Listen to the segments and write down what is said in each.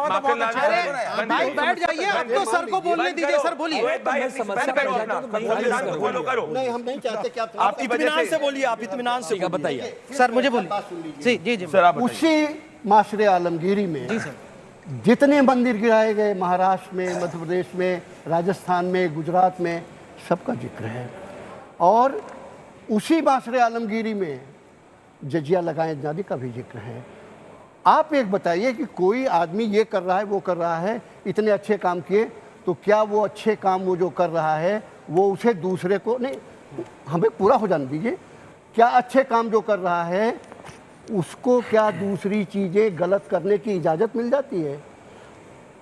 तो बहुत अच्छा है। भाई बैठ जाइए, अब तो सर को बोलने दीजिए। सर बोलिए। नहीं, हम नहीं चाहते कि आप इत्मीनान से बोलिए, आप इत्मीनान से बताइए। सर मुझे बोलिए। जी जी सर, उसी माशरे आलमगीरी में जितने मंदिर गिराए गए महाराष्ट्र में, मध्य प्रदेश में, राजस्थान में, गुजरात में, सबका जिक्र है। और उसी माशरे आलमगीरी में जजिया लगाए जाने का भी जिक्र है। आप एक बताइए कि कोई आदमी ये कर रहा है, वो कर रहा है, इतने अच्छे काम किए, तो क्या वो अच्छे काम वो जो कर रहा है वो उसे दूसरे को नहीं, हमें पूरा हो जाने दीजिए। क्या अच्छे काम जो कर रहा है उसको क्या दूसरी चीज़ें गलत करने की इजाज़त मिल जाती है?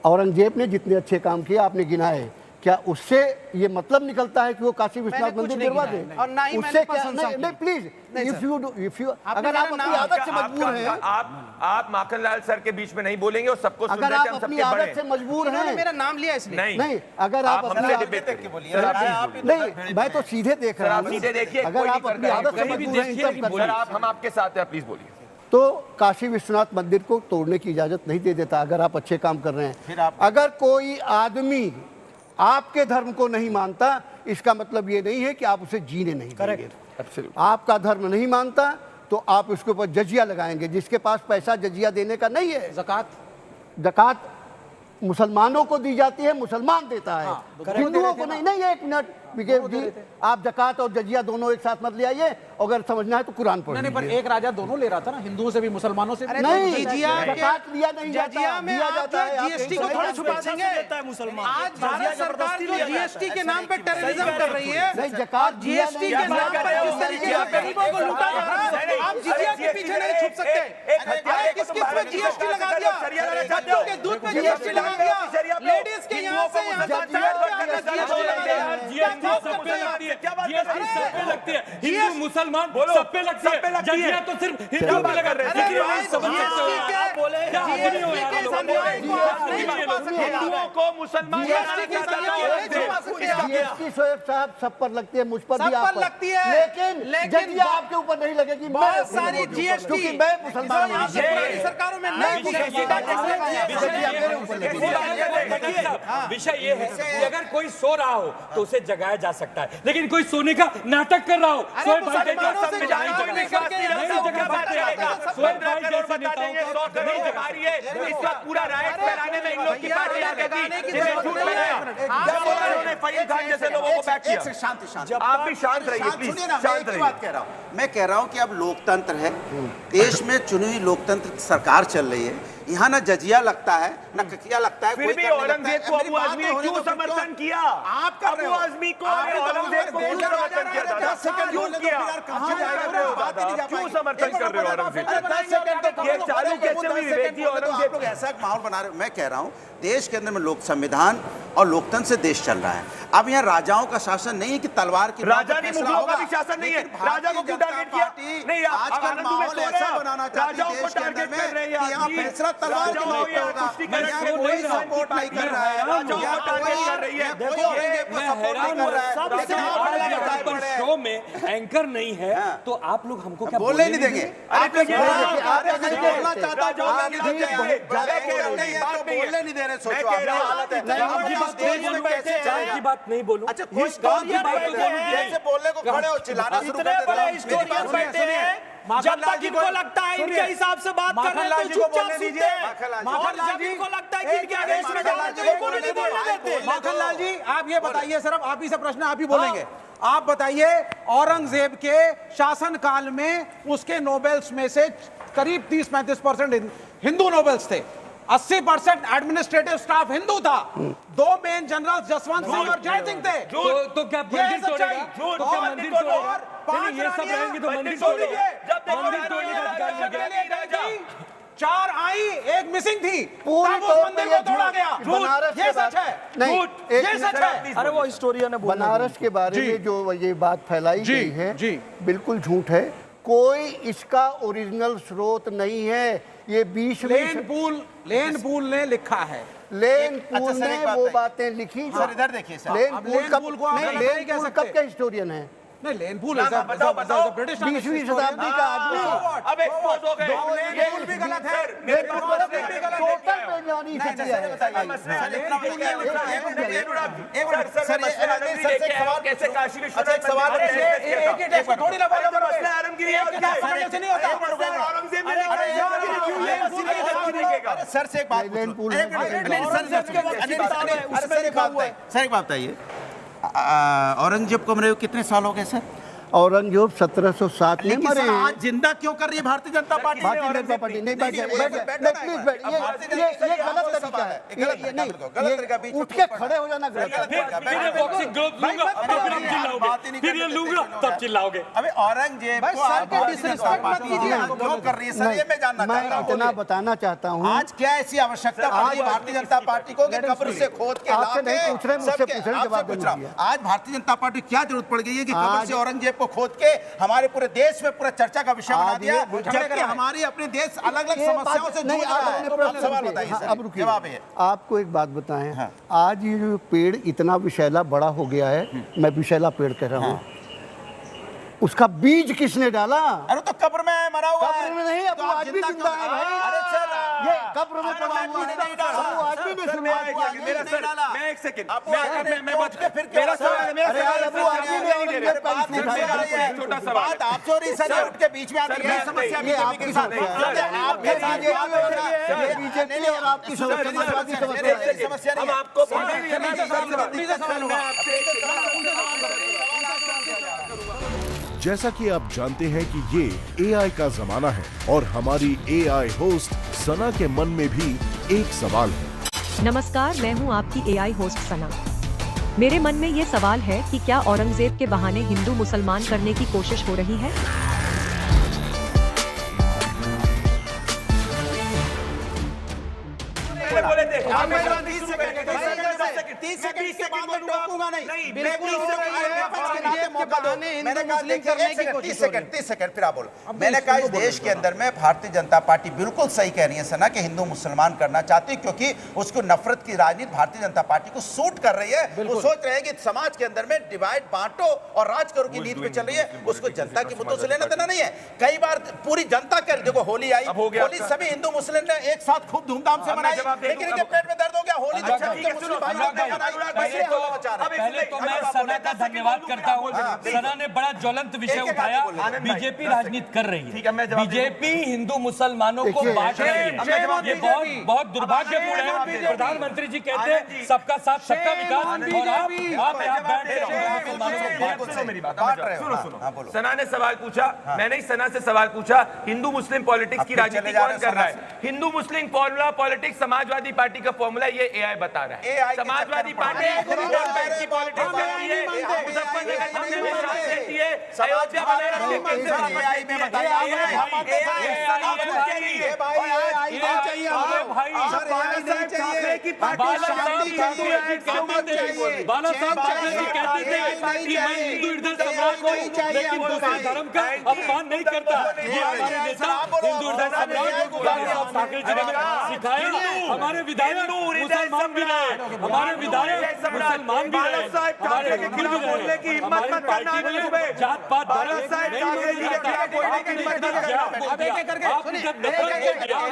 औरंगजेब ने जितने अच्छे काम किए आपने गिनाए, क्या उससे ये मतलब निकलता है कि वो काशी विश्वनाथ मंदिर गिरवा दे? और ना ही उससे क्या? नहीं प्लीज, इफ यू अगर आप अपनी आदत से मजबूर हैं, आप माखनलाल सर के बीच में नहीं बोलेंगे और सबको अगर आप अपनी आदत से मजबूर हैं, मेरा नाम लिया इसलिए नहीं, अगर आप अपनी नहीं, मैं तो सीधे देख रहा हूँ। सीधे देखिए, अगर आप अपनी आदत से मजबूर हैं, सर आप हम आपके साथ हैं, प्लीज बोलिए। तो काशी विश्वनाथ मंदिर को तोड़ने की इजाजत नहीं दे देता अगर आप अच्छे काम कर रहे हैं। अगर कोई आदमी आपके धर्म को नहीं मानता, इसका मतलब ये नहीं है कि आप उसे जीने नहीं देंगे। आपका धर्म नहीं मानता तो आप उसके ऊपर जजिया लगाएंगे। जिसके पास पैसा जजिया देने का नहीं है, ज़कात मुसलमानों को दी जाती है, मुसलमान देता है, हिंदुओं को नहीं। नहीं, एक मिनट जी, आप ज़कात और जजिया दोनों एक साथ मत ले आइए। अगर समझना है तो कुरान पढ़ लीजिए। पर एक राजा दोनों ले रहा था ना, हिंदुओं से भी मुसलमानों से भी। नहीं, ज़कात लिया नहीं जाता। जजिया में जीएसटी को थोड़ा छुपा देंगे। आज भारत सरकार जो जीएसटी के नाम पे टेररिज्म कर रही है, नहीं, ज़कात जीएसटी के नाम पर जिस तरीके से गरीबों को लूटा जा रहा है, आप जजिया के पीछे नहीं छुप सकते। किस किस पे जीएसटी लगा दिया? बच्चों के दूध पे जीएसटी लगा दिया, लेडीज के यहाँ से यहाँ तक जीएसटी लगा दिया। लगती है हिंदू मुसलमान सब पे लगती है, जजिया तो सिर्फ हिंदू पे लगा रहे हैं। हिंदुओं को मुसलमान जीएसटी शोएब साहब सब पर लगती है, मुझ पर भी आप लगती है, लेकिन जजिया आपके ऊपर नहीं लगेगी। बहुत सारी जीएसटी क्योंकि मैं मुसलमान हूं। सरकारों में नहीं विषय ये है कि अगर कोई सो रहा हो तो उसे जगाया जा सकता है, लेकिन कोई सोने का नाटक कर रहा हो, पूरा राइट फैलाने में इन लोग की पार्टी आगे जैसे लोगों को बैक किया। शांति आप भी शांत रहिए प्लीज। सुनिए ना, मैं एक ही बात कह रहा हूँ। मैं कह रहा हूँ कि अब लोकतंत्र है, देश में चुनी हुई लोकतंत्र सरकार चल रही है। यहाँ ना जजिया लगता है ना ककिया लगता है। फिर भी औरंगजेब को अबू आजमी ने क्यों समर्थन किया? आप कर रहे हो। अबू आजमी को औरंगजेब को क्यों समर्थन किया दादा? क्यों किया? क्यों समर्थन कर रहे हो औरंगजेब? ये चालू कैसे हुई विवेक जी? औरंगजेब लोग ऐसा एक माहौल बना रहे हो। मैं कह रहा हूँ देश के अंदर में लोक संविधान और लोकतंत्र से देश चल रहा है। अब यहाँ राजाओं का शासन नहीं है कि तलवार की राजा नहीं, मुगलों का भी शासन नहीं है। राजा को क्यों टारगेट किया? नहीं, आज का माहौल ऐसा बनाना चाहती है देश के अंदर में कि यहाँ फैसला तलवार की नोक पे होगा। यहाँ कोई सपोर्ट नहीं कर रहा है, राजाओं को टारगेट कर रही है। कोई औरंगजेब को सपोर्ट नहीं कर रहा है। शो में एंकर नहीं है तो आप लोग हमको क्या बोलने नहीं देंगे? आप बोलना चाहता बोलने नहीं दे रहे। सोचो की बात नहीं बोलूं। अच्छा, कोई जैसे बोलने को खड़े हो चिल्लाना शुरू कर देते हैं। जब तक इनको लगता है इनके हिसाब से बात कर रहे हैं तो चुपचाप सुनते हैं, और जब इनको लगता है कि इनके आदेश में जाना तो इनको नहीं बोलने देते। माखनलाल जी, आप ये बताइए, सिर्फ आप ही से प्रश्न आप ही बोलेंगे। आप बताइए, औरंगजेब के शासन काल में उसके नोबेल्स में से करीब 30-35% हिंदू नोबेल्स थे, 80% एडमिनिस्ट्रेटिव स्टाफ हिंदू था, 2 मेन जनरल जसवंत सिंह और जय सिंह थे। तो क्या मंदिर तोड़ेगा? तो क्या मंदिर तोड़ेगा? ये सब रहेंगे तो मंदिर तोड़ेगा। 4 आई, 1 मिसिंग थी, पूरी तब उस मंदिर को तोड़ा गया। ये सच है। नहीं, ये सच है। अरे वो हिस्टोरियन है। बनारस के बारे में जो ये बात फैलाई गई है बिल्कुल झूठ है। कोई इसका ओरिजिनल स्रोत नहीं है। ये 20 लेन पूल ने लिखा है। लेन पूल ने वो बातें लिखी। सर इधर देखिए सर, लेन पूल कब के हिस्टोरियन है? नहीं लेन पूल है ना, सर, बताओ, बताओ। ब्रिटिश 20वीं शताब्दी का आदमी अब एक्सपोज हो गए लेन पूल भी गलत है, मेरे लेन पास पूल मसले भी गलत है। टोटल बेईमानी से किया है। कैसे काशी विश्वनाथ एक सवाल मंदिर है, है, एक ही टेस्ट थोड़ी ना बोलो करोगे। मसला आलमगीर एक ही टेस्ट करने से नहीं होता। औरंगजेब ने सर से एक बात लेन पूल सर एक बात बताइए, औरंगजेब को मरे हुए कितने साल हो गए सर? औरंगजेब 1707 में लेकिन मरे सर हैं। आज जिंदा क्यों कर रही है भारतीय जनता पार्टी? भारतीय जनता पार्टी नहीं बैठ जाए, बैठ जाए, प्लीज बैठ। ये गलत तरीका है, ये नहीं, ये उठ के खड़े हो जाना गलत है। बॉक्सिंग ग्लोव लूंगा तब चिल्लाओगे, फिर ये लूंगा तब चिल्लाओगे। अबे औरंगजेब को आप भारतीय जनता पार्टी क्यों कर रही है सर? ये मैं जानना मैं चाहता हूँ। इतना बताना चाहता हूँ, आज क्या ऐसी आवश्यकता पड़ी भारतीय जनता पार्टी को कि कब्र से खोद के आपसे लाके नहीं पूछ रहे, मुझसे सबके- पूछ रहे, आपसे जवाब पूछ देने रहा हूं। दीजिए। आज भारतीय जनता पार्टी को क्या जरूरत पड़ गई है कि कब्र आज- से औरंगजेब को खोद के हमारे पूरे देश में पूरा चर्चा का विषय बना आज दिया, ये बुझाने जबकि हमारे अपने देश अलग अलग ये समस्याओं बात- से नहीं, जूझ आप रहा अपने है। प्रश्न अब सवाल रुकिए। बताइए हाँ, सर, अब रुकिए। जवाब ये आपको एक बात बताएं, आज ये जो पेड़ इतना विषैला बड़ा हो गया है, मैं विषैला पेड़ कह रहा हूँ, उसका बीज किसने डाला? अरे तो कब्र में मरा हुआ है, कब्र में नहीं, अब तो वो आप आज भी जिंदा जिंदा है क्यों- भाई। अरे सर ये कब्र में पड़ा हुआ है, नहीं डाला। वो आज भी नहीं शुरुआत हुआ है। मेरा सर मैं एक सेकंड आप वो आगे में मैं पहुंच के फिर क्यों मेरा सवाल सवाल है? मेरा अरे यार, अब वो आज भी नहीं औरंगजेब का बात इशू नहीं उठाया। कर रही है। छोटा सवाल बात आप जो रही सर, ये उठ के बीच में आती सर, है मैं- समस्या ये बीजेपी आपकी के साथ समस्या नहीं। है। आपके साथ ये बात हो रहा है। ये बीजेपी और आपकी समाजवादी समस्या है। मेरी समस्या नहीं हम है। आपको जैसा कि आप जानते हैं कि ये एआई का जमाना है और हमारी एआई होस्ट सना के मन में भी एक सवाल है। नमस्कार, मैं हूं आपकी एआई होस्ट सना। मेरे मन में ये सवाल है कि क्या औरंगजेब के बहाने हिंदू मुसलमान करने की कोशिश हो रही है? बोले थे 30 सेकंड के बाद मैं टोकूंगा नहीं। नहीं, बिल्कुल मैं 30 सेकंड फिर आप बोलो। मैंने कहा इस देश के अंदर में भारतीय जनता पार्टी बिल्कुल सही कह रही है सना कि हिंदू मुसलमान करना चाहती है, क्योंकि उसको नफरत की राजनीति भारतीय जनता पार्टी को सूट कर रही है। वो सोच रहे हैं कि समाज के अंदर में डिवाइड बांटो और राज करो की नीति पे चल रही है। उसको जनता के मुद्दों से लेना देना नहीं है। कई बार पूरी जनता कर, देखो होली आई, अब हो गया होली सभी हिंदू मुस्लिम ने एक साथ खूब धूमधाम से अब मैं मनाई, जवाब दे दूं, लेकिन इनके पेट में दर्द हो गया। होली तो अच्छा, ठीक है, मुस्लिम सुनो, भाई अनुराग भाई, पहले तो मैं सना का धन्यवाद करता हूँ। सना ने बड़ा ज्वलंत विषय उठाया। बीजेपी राजनीति कर रही ठीक है, मैं जवाब बीजेपी हिंदू मुसलमानों को देखिए, बांट रही है। ये बहुत बहुत दुर्भाग्यपूर्ण है। प्रधानमंत्री जी कहते हैं सबका साथ सबका विकास, और आप यहाँ बैठ के हिंदू मुसलमानों को बांट रहे सुनो हैं। मेरी बात, बांट रहे हो। सुनो हाँ, सुनो हाँ, बोलो। सना ने सवाल पूछा, मैंने ही सना से सवाल पूछा, हिंदू मुस्लिम पॉलिटिक्स की अब फिर राजनीति चले जा कौन रहे कर रहा हैं है? हिंदू मुस्लिम फॉर्मूला पॉलिटिक्स समाजवादी पार्टी का फॉर्मूला ये एआई बता रहा है। AI के समाजवादी चक्कर में पार्टी पड़ रहे हैं। वोट बैंक की पॉलिटिक्स करती है, मुजफ्फरनगर हमले में साथ देती है, अयोध्या बनारस के मंदिर में AI में बताया बाला साहब ठाकरे जी कहते थे कि मैं हिंदू हृदय सम्राट हूँ, लेकिन दूसरे धर्म का अपमान नहीं करता। ये हमारे नेता हिंदू हृदय सम्राट बाला साहब ठाकरे जी ने सिखाया। हमारे विधायक मुसलमान भी रहे, हमारे विधायक मुसलमान भी रहे, हमारे वकील भी रहे। हमारी पार्टी में जात पात धर्म नहीं माना जाता। आपने जब नफरत को दिया